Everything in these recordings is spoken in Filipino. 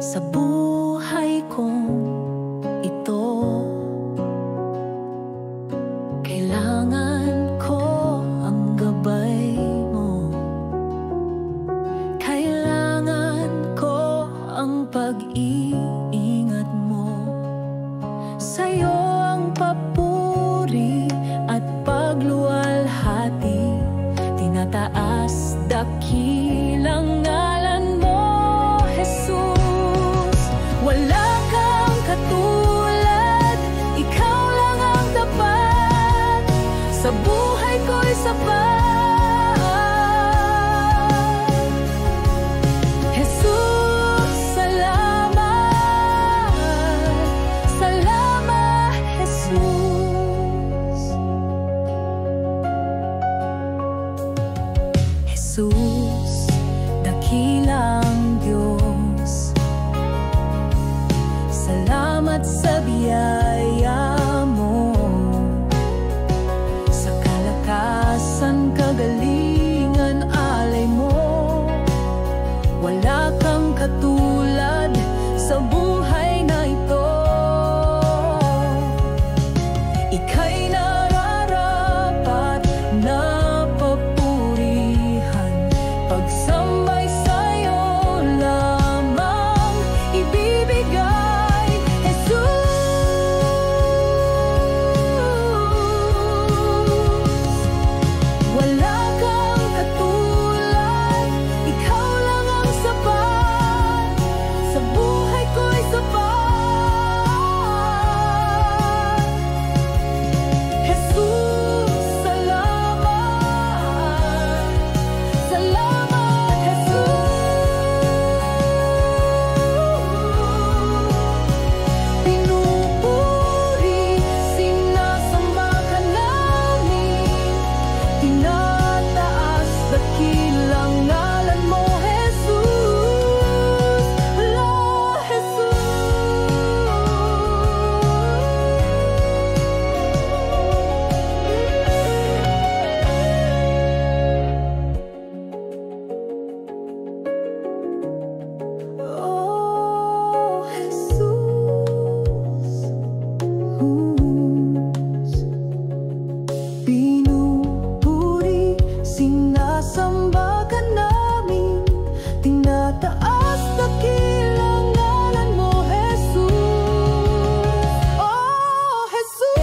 sa buhay kong ito. Kailangan ko ang gabay mo, kailangan ko ang pag-iingat mo. Sa'yo ang papuri at pagluwalhati, tinataas dakilang ngalan mo, Jesus. Wala kang katulad, ikaw lang ang tapat, sa buhay ko'y sapat. Jesus, salamat, salamat, Jesus. Jesus, dakilang Diyos, salamat sa biyaya mo, sa kalakasan, kagalingan, alay mo. Wala kang katulad sa buhay na ito. Ika'y nararapat na papurihan, pagsambay sa'yo lamang ibibigay, Jesus. Wala kang katulad, ikaw lang ang sapat, sa buhay ko'y sapat. Jesus, salamat, salamat, Jesus. Pinupuri, sinasamba ka namin, tinataas dakilang ngalan mo, Jesus. Ala, Oh, Jesus. Pinupuri, sinasamba ka namin, tinataas dakilang ngalan mo, Jesus. Oh, Jesus.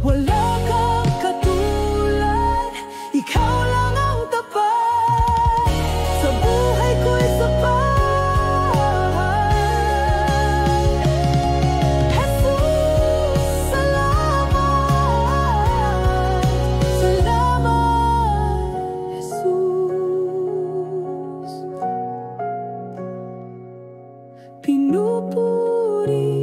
Wala kang katulad, ikaw lang ang tapat, sa buhay ko'y sapat. Jesus, salamat, salamat, Jesus. Pinupuri,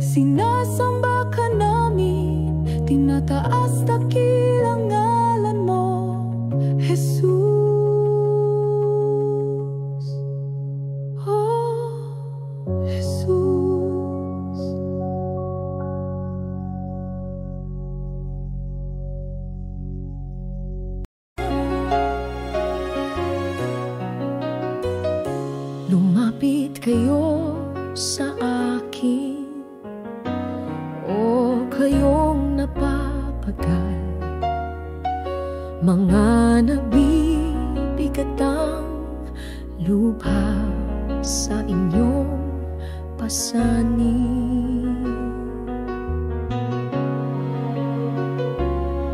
sinasamba ka namin, tinataas dakilang ngalan mo, Jesus. Oh, Jesus. Lumapit kayo sa akin, o kayong napapagal, mga nabibigatang lubha sa inyong pasanin.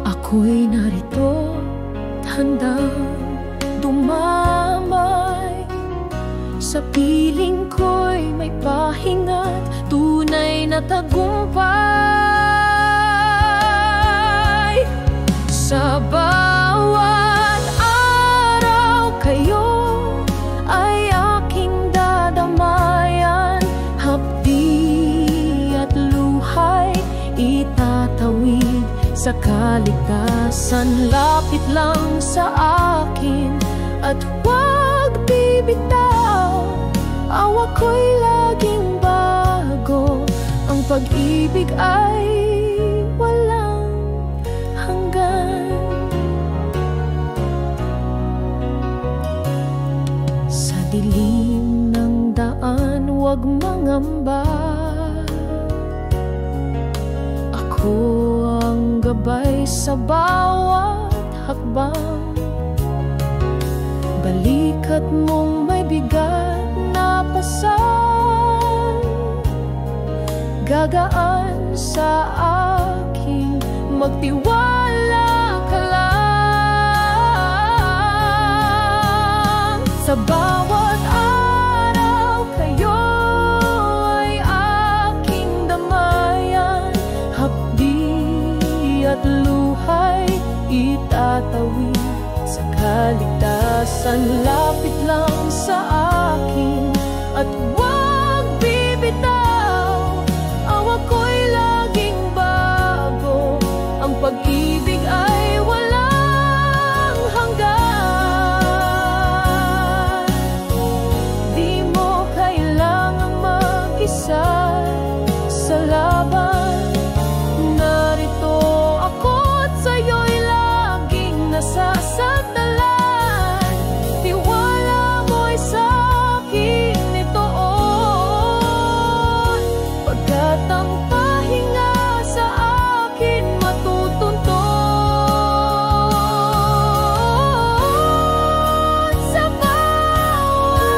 Ako'y narito, handang dumamay, sa piling ko'y may pahinga't tunay na tagumpay. Sa bawat araw kayo ay aking dadamayan, hapdi at luhay itatawid sa kaligtasan. Lapit lang sa akin at huwag bibitaw, awa ko'y laging bago, ang pag-ibig ay walang hanggan. dilim ng daan, huwag mangamba. Ako ang gabay sa bawat hakbang. Balikat mong may bigat na pasan, gagaan sa aking magtiwala ka lang. Sa bawat araw kayo ay aking damayan, hapdi at luhay itatawid sa kaligtasan. Lapit lang sa akin at huwag bibitaw, awa ko'y laging bago, ang pag-ibig ay walang hanggan. Di mo kailangang mag-isa sa laban, narito ako't sa'yo'y laging nasasandalan. Tiwala mo'y sa'kin itoon, pagkat ang pahinga sa akin matutunton. Sa bawat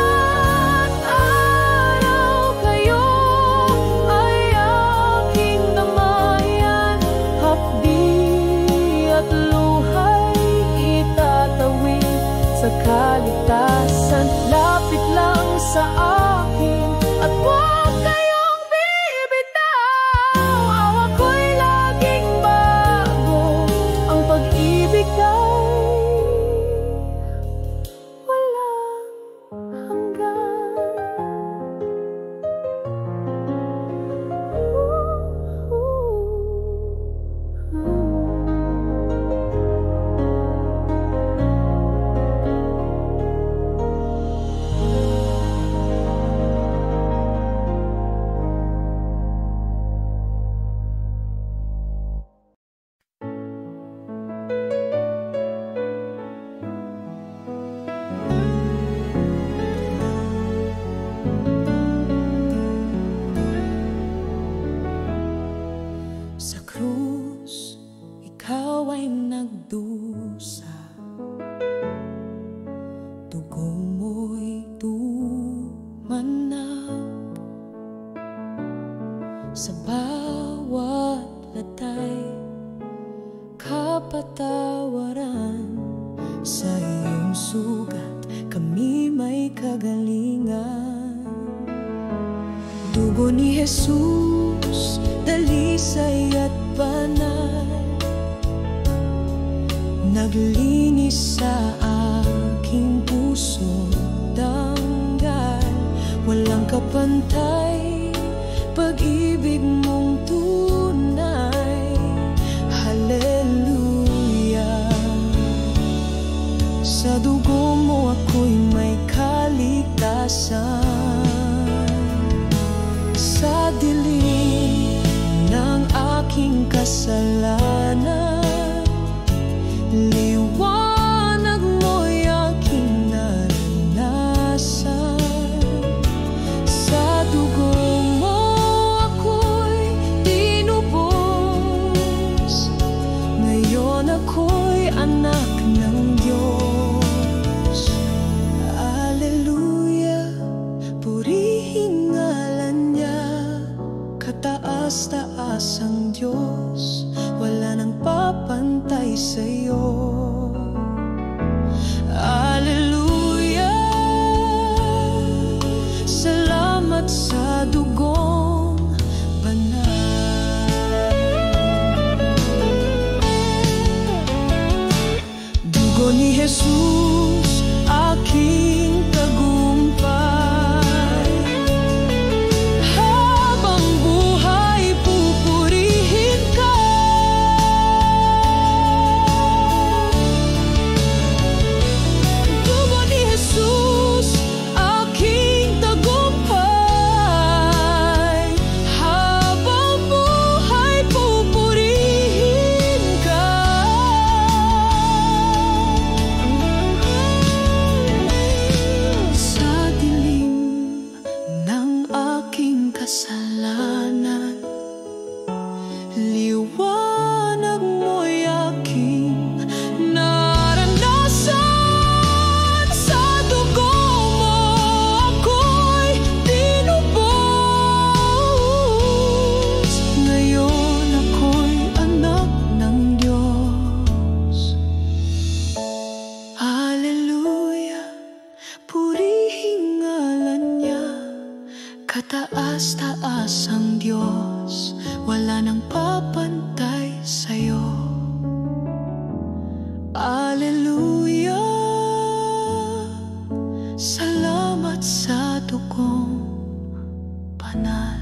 araw kayo ay aking damayan, hapdi at luhay itatawid sa kaligtasan. Lapit lang sa akin at huwag kayong bibitaw, awa ko'y laging bago, ang pag-ibig ay walang hanggan. Sa krus, ikaw ay nagdusa, dugo mo'y tumanap. Sa bawat latay, kapatawaran, sa iyong sugat kami may kagalingan. Dugo ni Jesus, dalisay at banal, naglinis sa aking puso danggal. Walang kapantay, pag-ibig mong tunay. Hallelujah. Sa dugo mo ako'y may kaligtasan. Sa dilim ng aking kasalanan, liwanag mo'y aking naranasan. Sa dugo mo ako'y tinubos, ngayon ako'y anak ng Diyos. Hallelujah, purihin ngalan niya, kataas-taas ang Diyos, wala nang papantay sa'yo. Hallelujah, salamat sa dugong banal. Dugo ni Jesus, aking tagumpay. Habang buhay, pupurihin ka. Dugo ni Jesus, aking tagumpay. Habang buhay, pupurihin ka. taas-taas ang Diyos, wala nang papantay sa'yo. Alleluia, salamat sa dugong banal.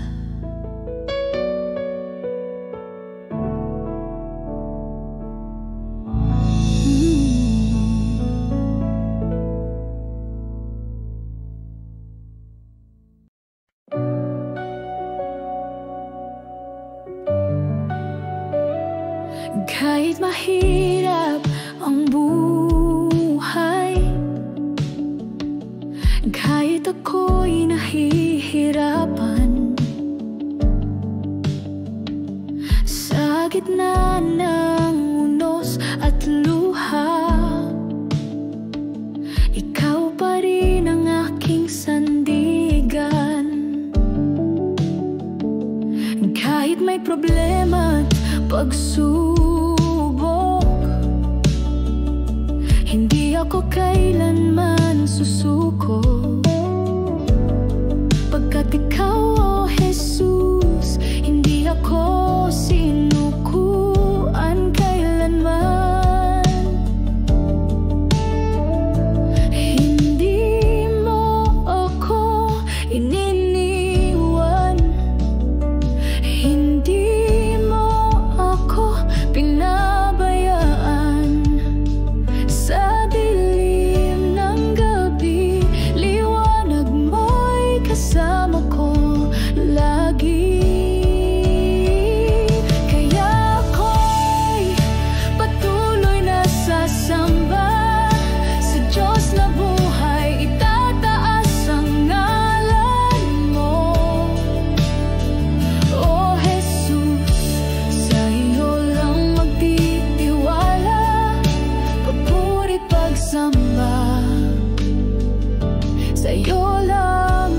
Kahit mahirap ang buhay, kahit ako'y nahihirapan, sa gitna ng unos at luha, ikaw pa rin ang aking sandigan. Kahit may problema at pagsubok, hindi ako kailanman susuko, pagkat ikaw, oh Jesus, hindi ako sinukuan kailanman. Hindi mo ako ininiwan, hindi mo ako pinabayaan. Sa dilim ng gabi, liwanag mo'y kasama ko lagi. Kaya ako'y patuloy na sasamba sa Diyos na buhay, itataas ang ngalan mo. O Jesus, sa iyo lang magtitiwala, papuri pagsamba, sa iyo lang,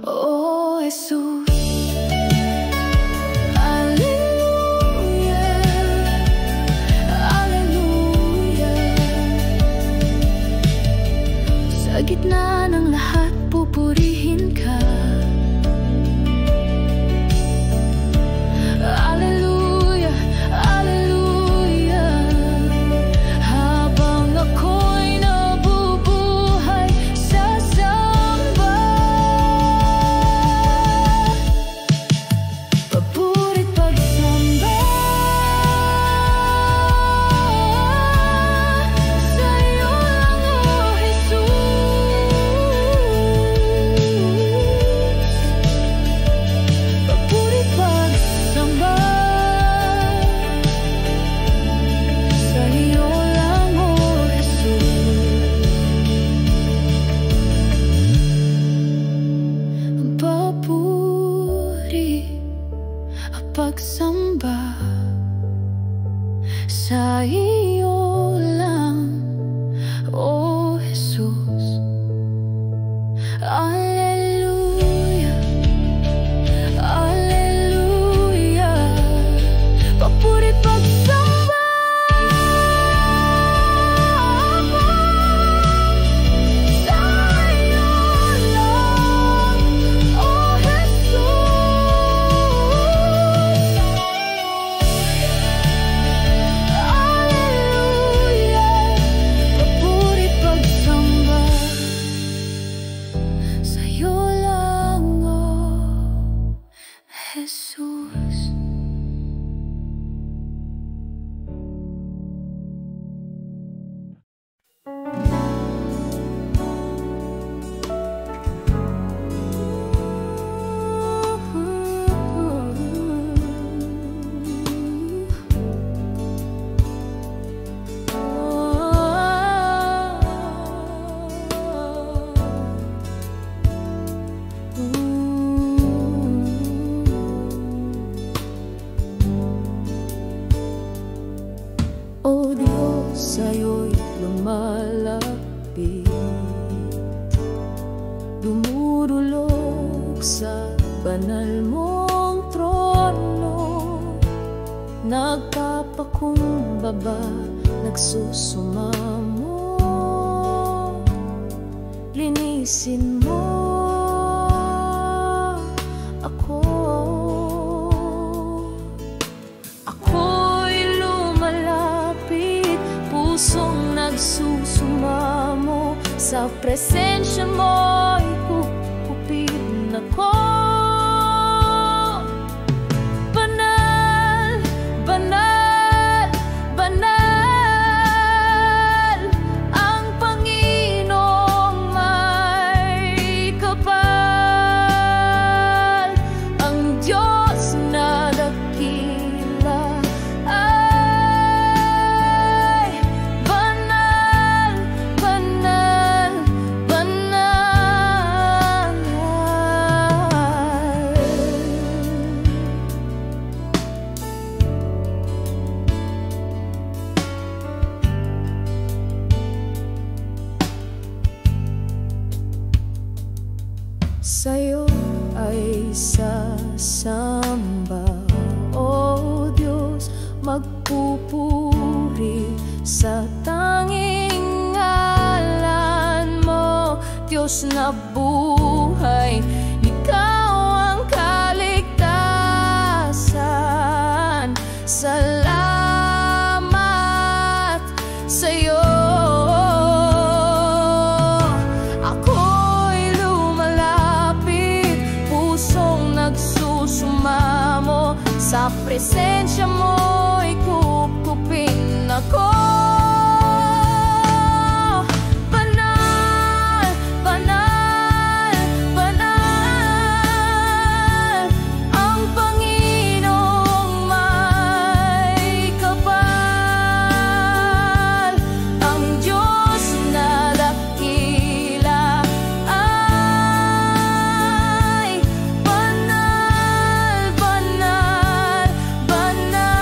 o Jesus. Alleluia, alleluia. Sa gitna ng lahat, pupurihin ka. Alleluia, alleluia. Habang ako'y nabubuhay, sasamba, papuri't pagsamba, sa iyo lang, oh Jesus. Papuri't pagsamba, sa iyo lang, oh Jesus. Papuri at pagsamba, sa iyo lang, oh Jesus. Alleluia, alleluia. Papuri pagsamba, sa iyo lang, oh Jesus. Alleluia, papuri pagsamba, sa iyo lang, oh Jesus. O Diyos, sa'yo'y lumalapit, dumudulog sa banal mong trono, nagpapakumbaba, nagsusumamo, linisin mo pusong nagsusumamo sa presensya mo'y kukupin ako. Banal, banal, banal ang Panginoong may kapal, ang Diyos na dakila ay banal, banal, banal. Sa'yo ay sasamba, O Diyos, magpupuri sa tanging ngalan mo, Diyos na buhay. Ikaw ang kaligtasan. Salamat sa'yo. Ako'y lumalapit, pusong nagsusumamo sa presensya mo'y kukupin ako. Banal, banal, banal ang Panginoong may kapal, ang Diyos na dakila ay banal, banal, banal.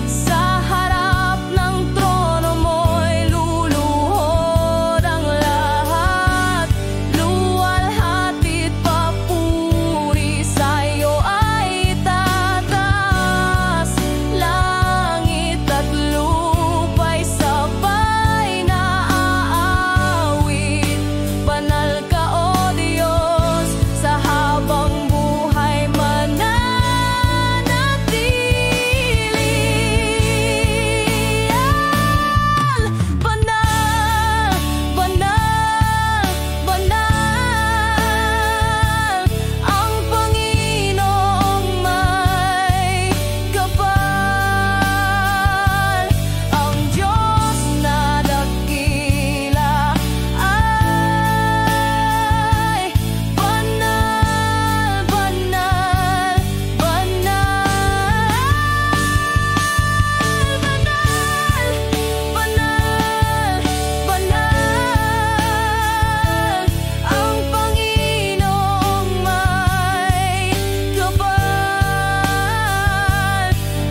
Sa harap ng trono mo'y luluhod ang lahat, luwalhati't papuri sa'yo ay tataas. Langit at lupa'y sabay na aawit. Banal ka, O Diyos, sa habang buhay mananatili. Banal, banal, banal ang Panginoong may kapal, ang Diyos na dakila ay banal, banal, banal, banal, banal ang Panginoong may kapal,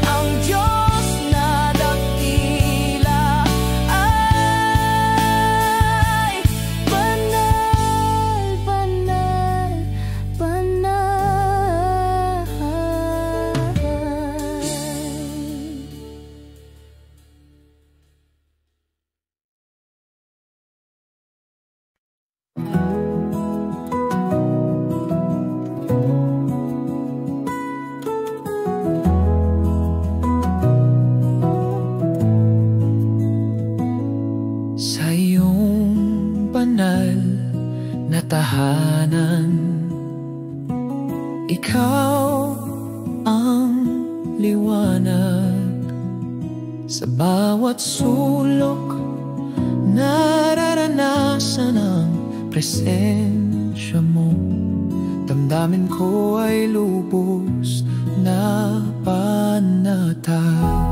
ang Diyos na dakila ay banal, banal, banal. Sa iyong banal na tahanan, ikaw ang liwanag. Sa bawat sulok nararanasan ang presensya mo. Damdamin ko ay lubos na panatag.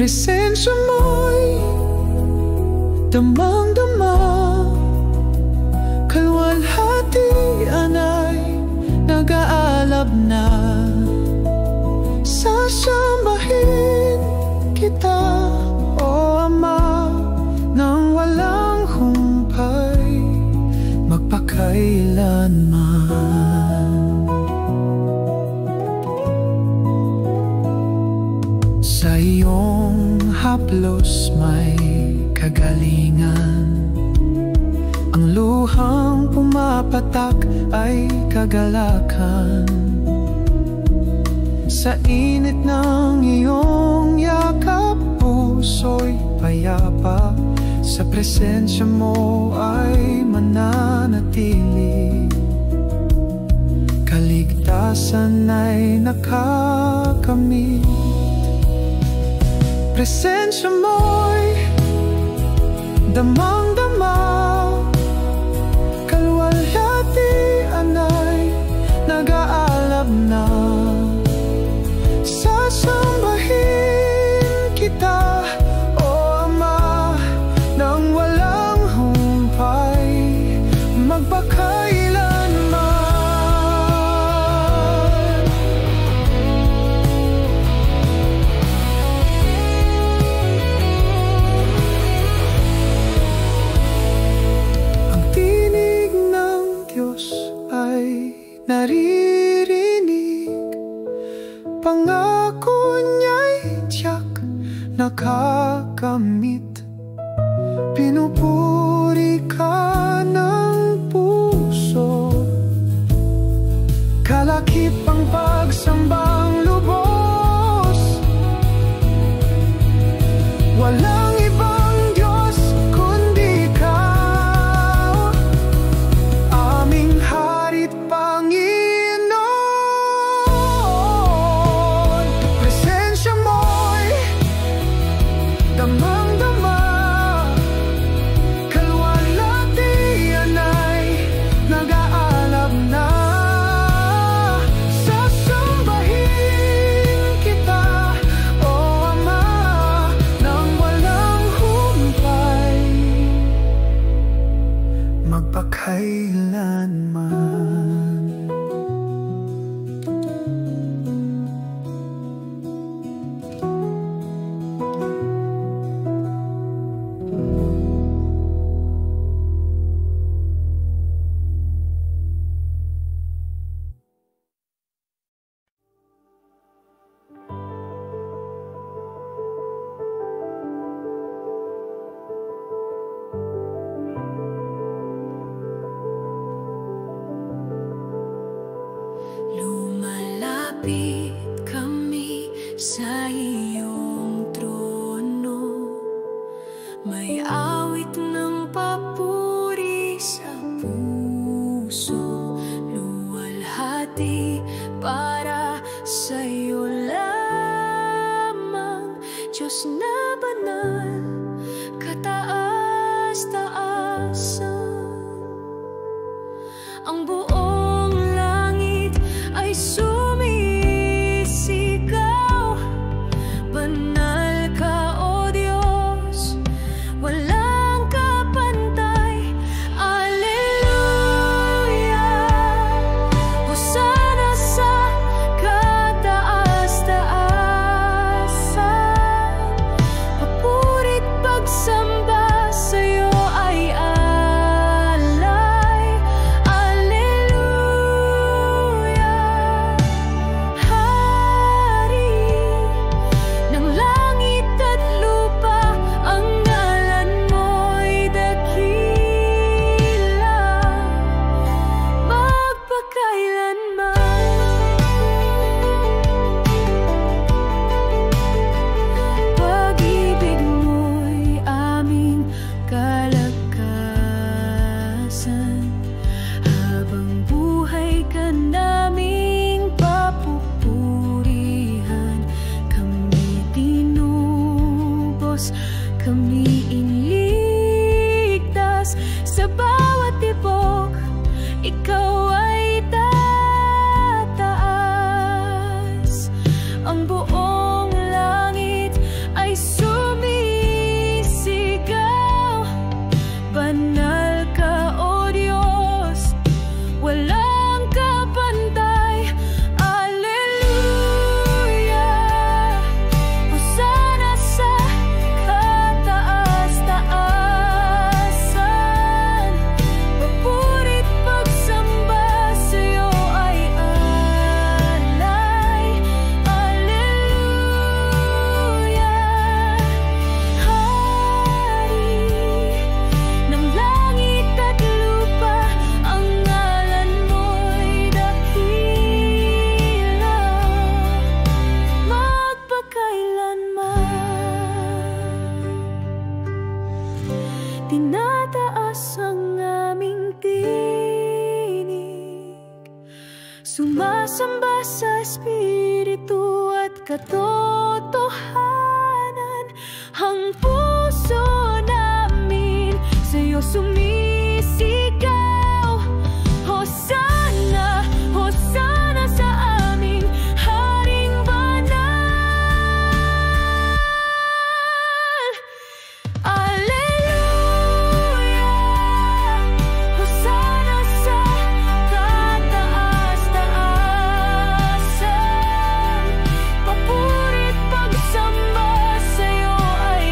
Presensya mo'y damang-dama, kalwalhatian ay nag-aalab na. Sasambahin kita, O Ama, nang walang humpay, magpakailanman. Sa iyong haplos may kagalingan, ang luhang pumapatak ay kagalakan. Sa init ng iyong yakap, puso'y payapa. Sa presensya mo ay mananatili. Kaligtasan ay nakakamit. Presensya mo'y damang-dama. Kalwalhatian ay nag-aalab na. Sasambahin kita, O Ama, nang walang humpay, magpakailanman. Ang tinig ng Diyos ay naririnig. Pangako niya'y tiyak nakakamit. Pinupuri ka ng puso. Kalakip ang pagsambang lubos. Walang ibang Diyos kundi ikaw, aming Hari't Panginoon. Presensya mo'y damang-dama. Kalwalhatian ay nag-aalab na. Sasambahin kita, O Ama, nang walang humpay, magpakailanman. Lumalapit kami sa iyong trono. May awit ng papuri sa puso. Luwalhati para sa iyo lamang, Diyos na banal, kataas-taasan. Ang buong langit ay sumisigaw. Banal ka, O Diyos, walang kapantay. Alleluia. Hosana sa kataas-taasan. Sumasamba sa espiritu at katotohanan. Ang puso namin sa'yo sumisigaw. Hosana, Hosana sa aming Haring Banal. Alleluia, Hosana sa kataas-taasan. Papuri't pagsamba sa'yo ay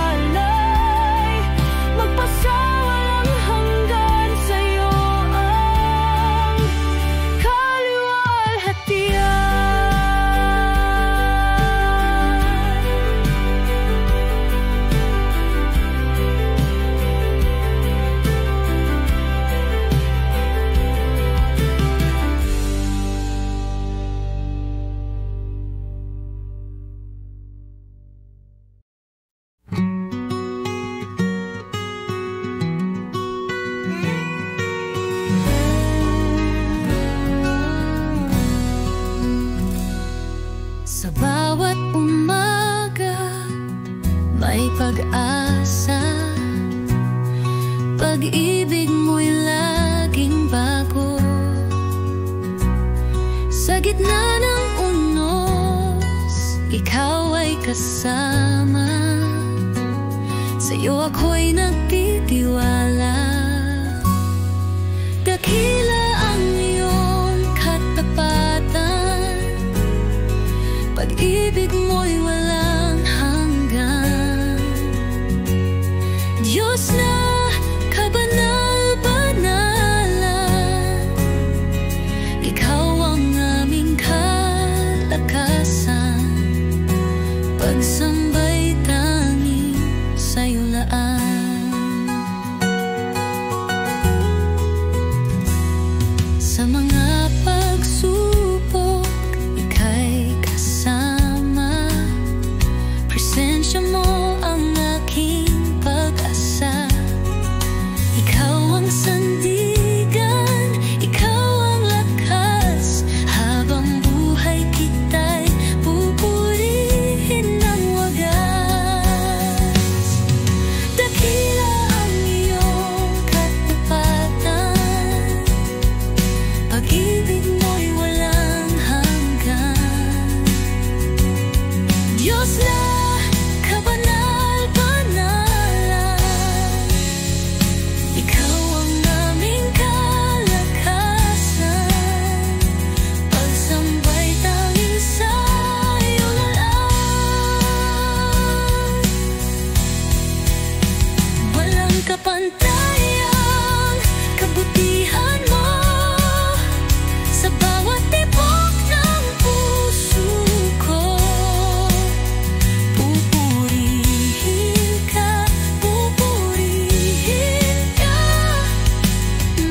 alay. Magpasawalang hanggan sa'yo ang kaluwalhatian. Sa bawat umaga may pag-asa. Pag-ibig mo'y laging bago. Sa gitna ng unos, ikaw ay kasama. Sa'yo ako'y nagtitiwala. Dakila ang iyong katapatan. Pag-ibig mo'y walang hanggan. Diyos na kabanal-banalan, Ikaw ang aming kalakasan. Pagsambay tanging sa'yo laan. Sa mga pagsubok, ika'y kasama. Presensya mo ang aking pag-asa. Ikaw ang sandigan, ikaw ang lakas. Habang buhay kita'y pupurihin ng wagas. Dakila ang iyong katapatan. Pag-ibig mo'y walang hanggan. Diyos na kabanal-banalan, Ikaw ang aming kalakasan. Pagsambay tanging sa'yo lang. Walang kapantayang kabutihan mo. Sa bawat tibok ng puso ko, pupurihin ka, pupurihin ka,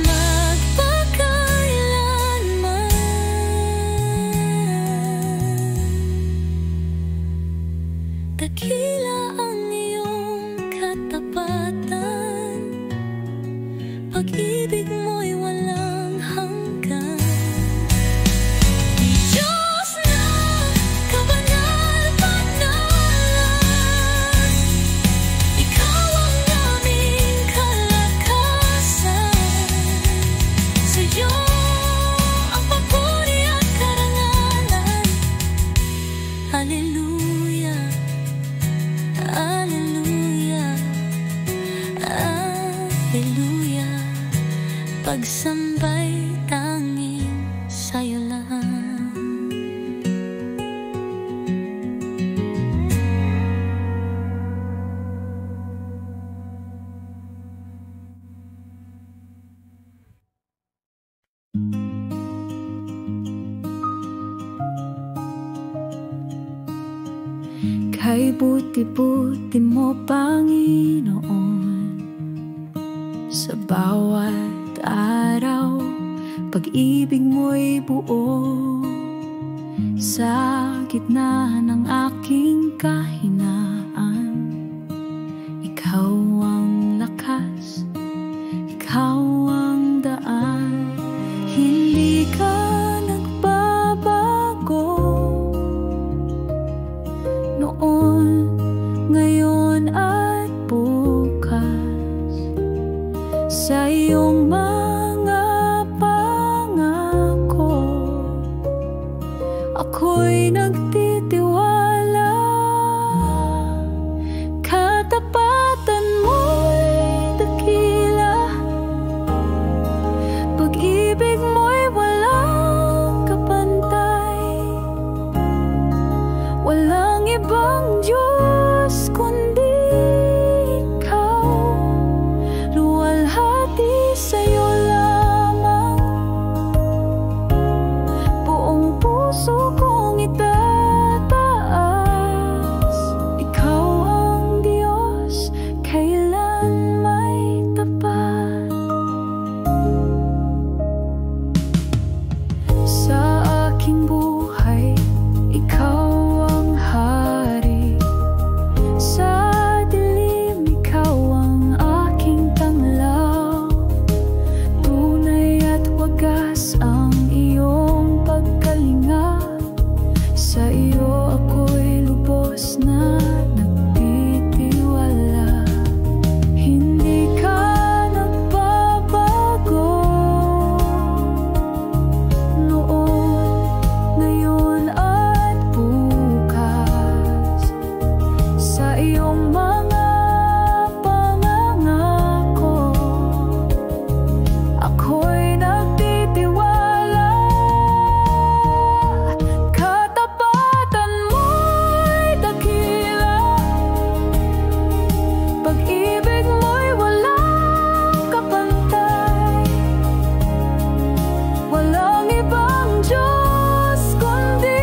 magpakailanman. Dakila ang iyong katapatan. Pag-ibig mo'y walang hanggan. Diyos na kabanal-banalan, Ikaw ang aming kalakasan. Sa'yo ang papuri at karangalan. Alleluia, Alleluia, Alleluia. Pagsambay tanging sa'yo lang. Kay buti-buti mo, Panginoon, sa bawat araw. Pag-ibig mo'y buo sa gitna ng aking kahinaan. Ikaw ang lakas, ikaw ang daan. Hindi ka ako'y nagtitiwala. Katapatan mo'y dakila, pag-ibig mo'y walang kapantay. Walang ibang Diyos kundi ikaw, luwalhati sa'yo lamang. Buong puso kong itataas, ikaw ang Diyos, kailan may tapat. Sa aking buhay, ikaw ang hari. Sa dilim, ikaw ang aking tanglaw. Tunay at wagas ang iyong pagkalinga. Sa iyo ako'y lubos na nagtitiwala. Hindi ka nagbabago, noon, ngayon at bukas. Sa iyong mga pangangako, ako'y nagtitiwala. Katapatan mo'y dakila, pag-ibig mo'y walang kapantay. Walang ibang Diyos kundi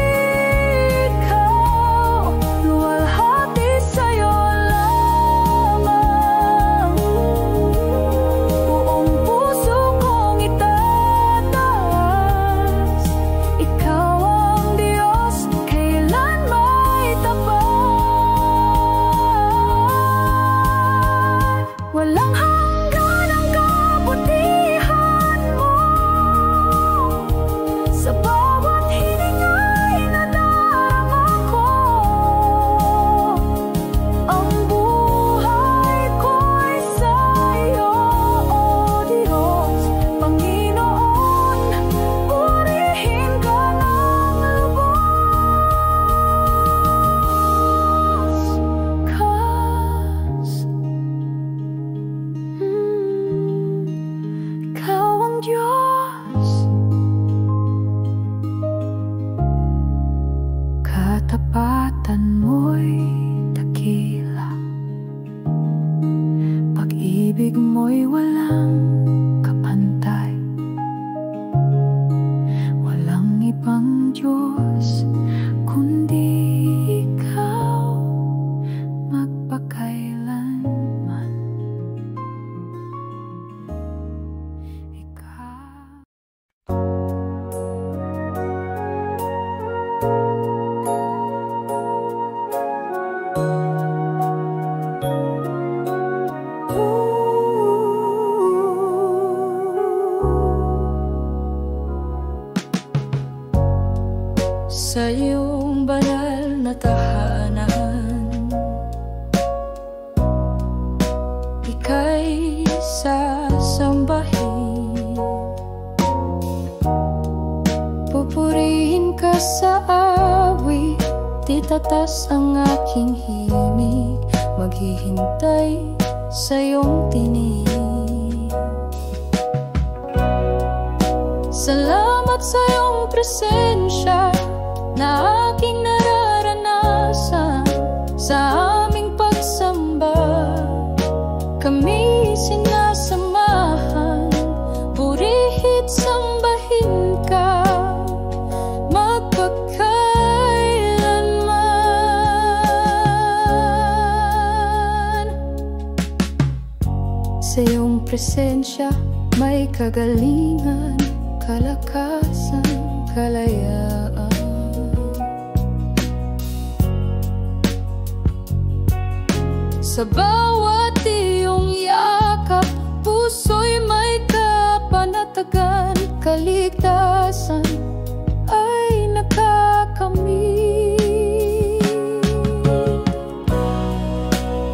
ikaw, luwalhati sa'yo lamang. Buong puso kong itataas, ikaw ang Diyos, kailan may tapat. Walang hanggan ang kabutihan mo, sa bawat hininga'y nadarama ko. Ang buhay ko'y sa'yo, O Diyos, Panginoon, purihin ka ng lubos. 'Cause ikaw ang Diyos. Katapatan mo'y dakila, pag-ibig mo'y walang kapantay. Walang ibang Diyos kundi ikaw, magpakailanman. Ikaw. Sa iyong banal na tahanan, ika'y sasambahin. Pupurihin ka sa awit, titatas ang aking himig, maghihintay sa iyong tinig. Salamat sa iyong presensya na aking nararanasan sa aming pagsamba. Kami sinasamahan, purihit sambahin ka, magpakailanman. Sa iyong presensya may kagalingan, kalakasan, kalayaan. Sa bawat iyong yakap, puso'y may kapanatagan, kaligtasan ay nakakamit.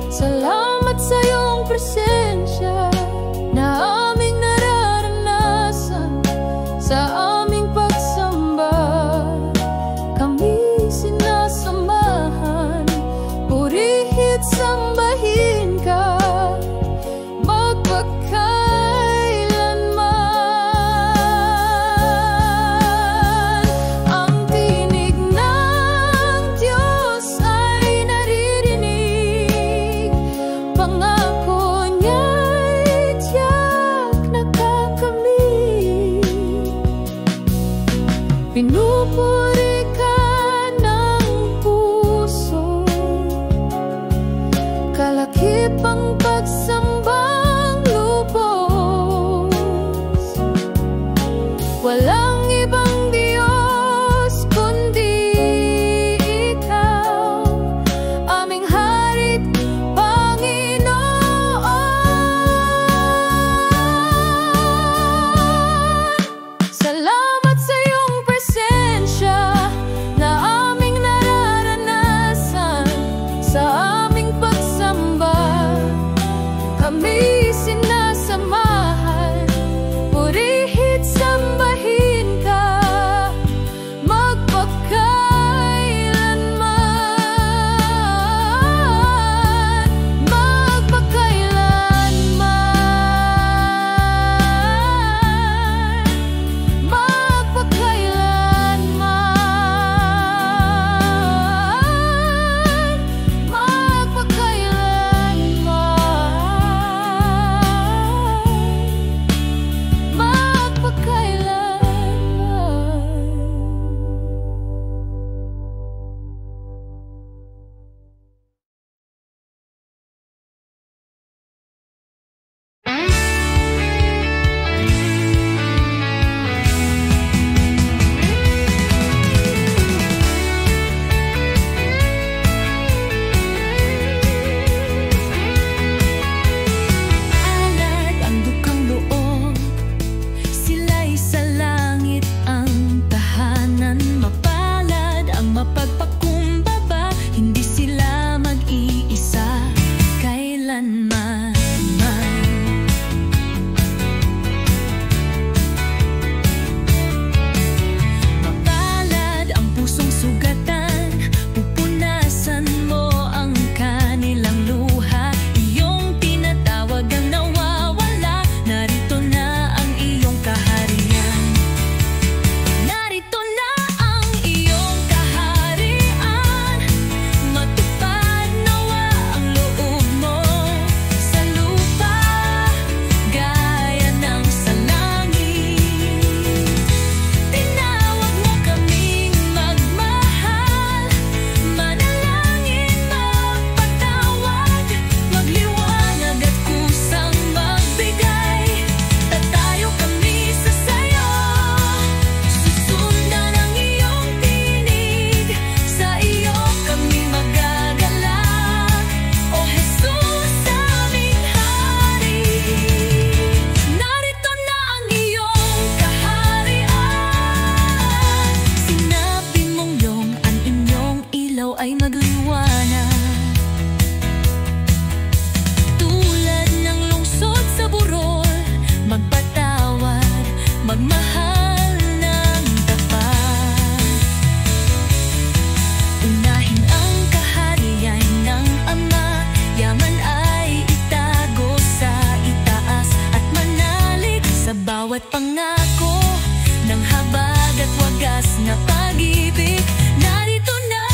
Salamat sa iyong presensya na aming nararanasan sa aming pagsamba. Kami Pupuri ka ng puso, kalakipang pagsambang lubos. Walang ibang Diyos kundi Ikaw, aming Hari't Panginoon. Salamat sa iyong presensya na aming nararanasan sa aming pagsamba. Kami sinasamahan, purihin, sambahin ka magpakailanman, bawat pangako ng habag at wagas na pag-ibig, narito na.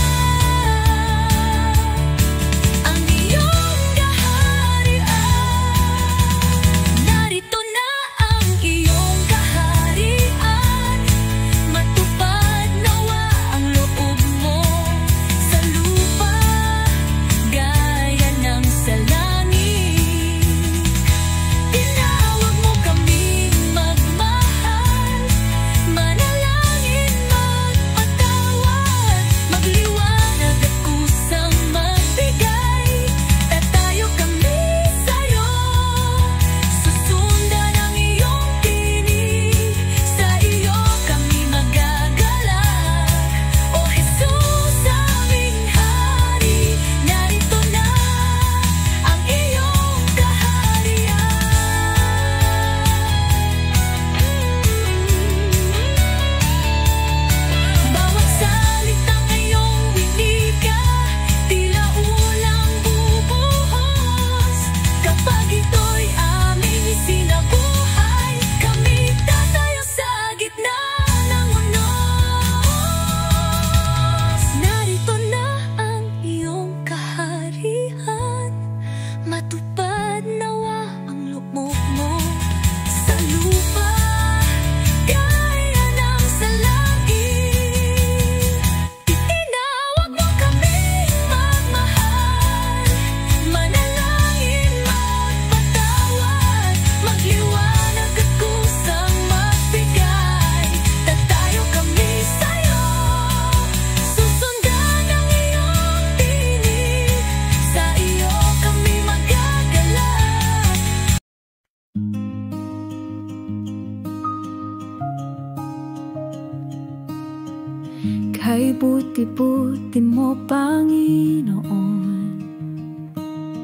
Kay buti-buti mo, Panginoon.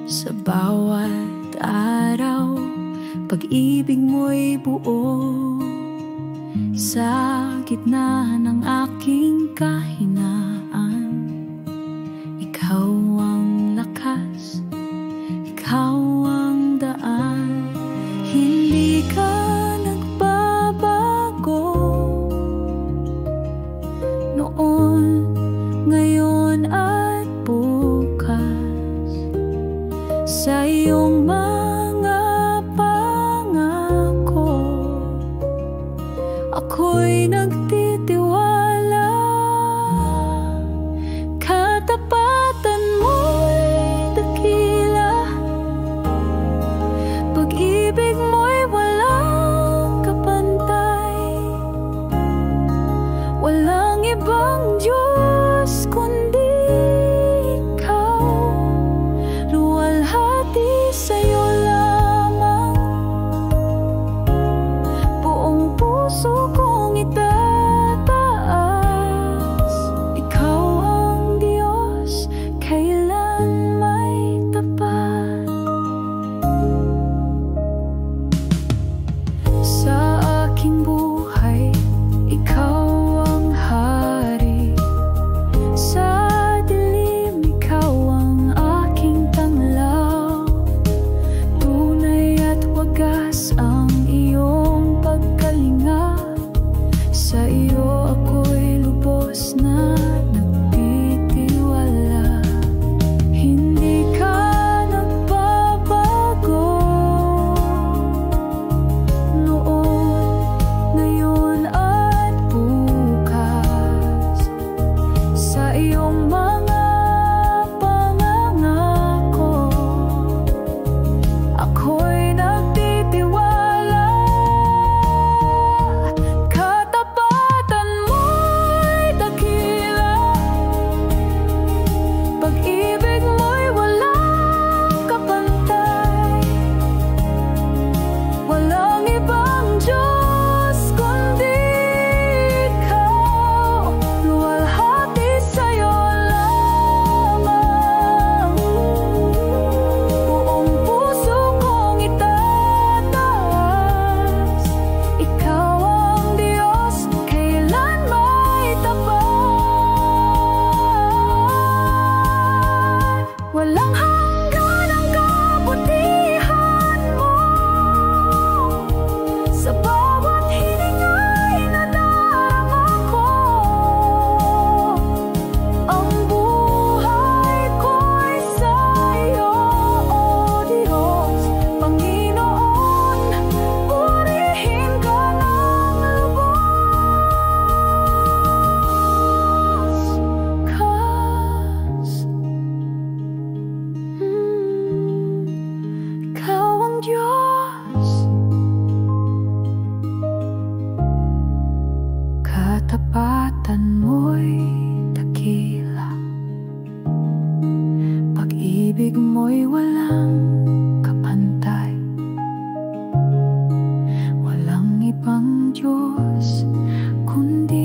Sa bawat araw, pag-ibig mo'y buo. Sa gitna ng aking kahinaan, ikaw ang lakas, ikaw ang daan. Hindi ka nagbabago, noon, ngayon at bukas. Sa iyong mga pangako, ako'y nagtitiwala. Katapatan mo'y dakila, pag-ibig mo'y walang kapantay. Walang ibang Diyos kundi ikaw, luwalhati sa'yo lamang. Buong puso kong itataas, ikaw ang Diyos, kailan may tapat. Sa aking buhay, ikaw ang hari. Sa dilim, ikaw ang aking tanglaw. Tunay at wagas ang iyong pagkalinga. Sa iyo ako'y lubos na nagtitiwala. Hindi ka nagbabago, noon, ngayon at bukas. Sa iyong mga pangangako, ako'y nagtitiwala. Katapatan mo'y dakila, pag-ibig mo'y walang kapantay. Walang ibang Diyos kundi ikaw, luwalhati sa'yo lamang. Buong puso kong itataas, ikaw ang Diyos, kailan may tapat. Walang hanggan ang kabutihan mo, sa bawat hininga'y nadarama ko. Ang buhay ko'y sa'yo, O Diyos, Panginoon, purihin ka ng lubos. Ikaw ang Diyos, katapatan mo'y dakila, pag-ibig mo'y walang kapantay. Walang ibang Diyos kundi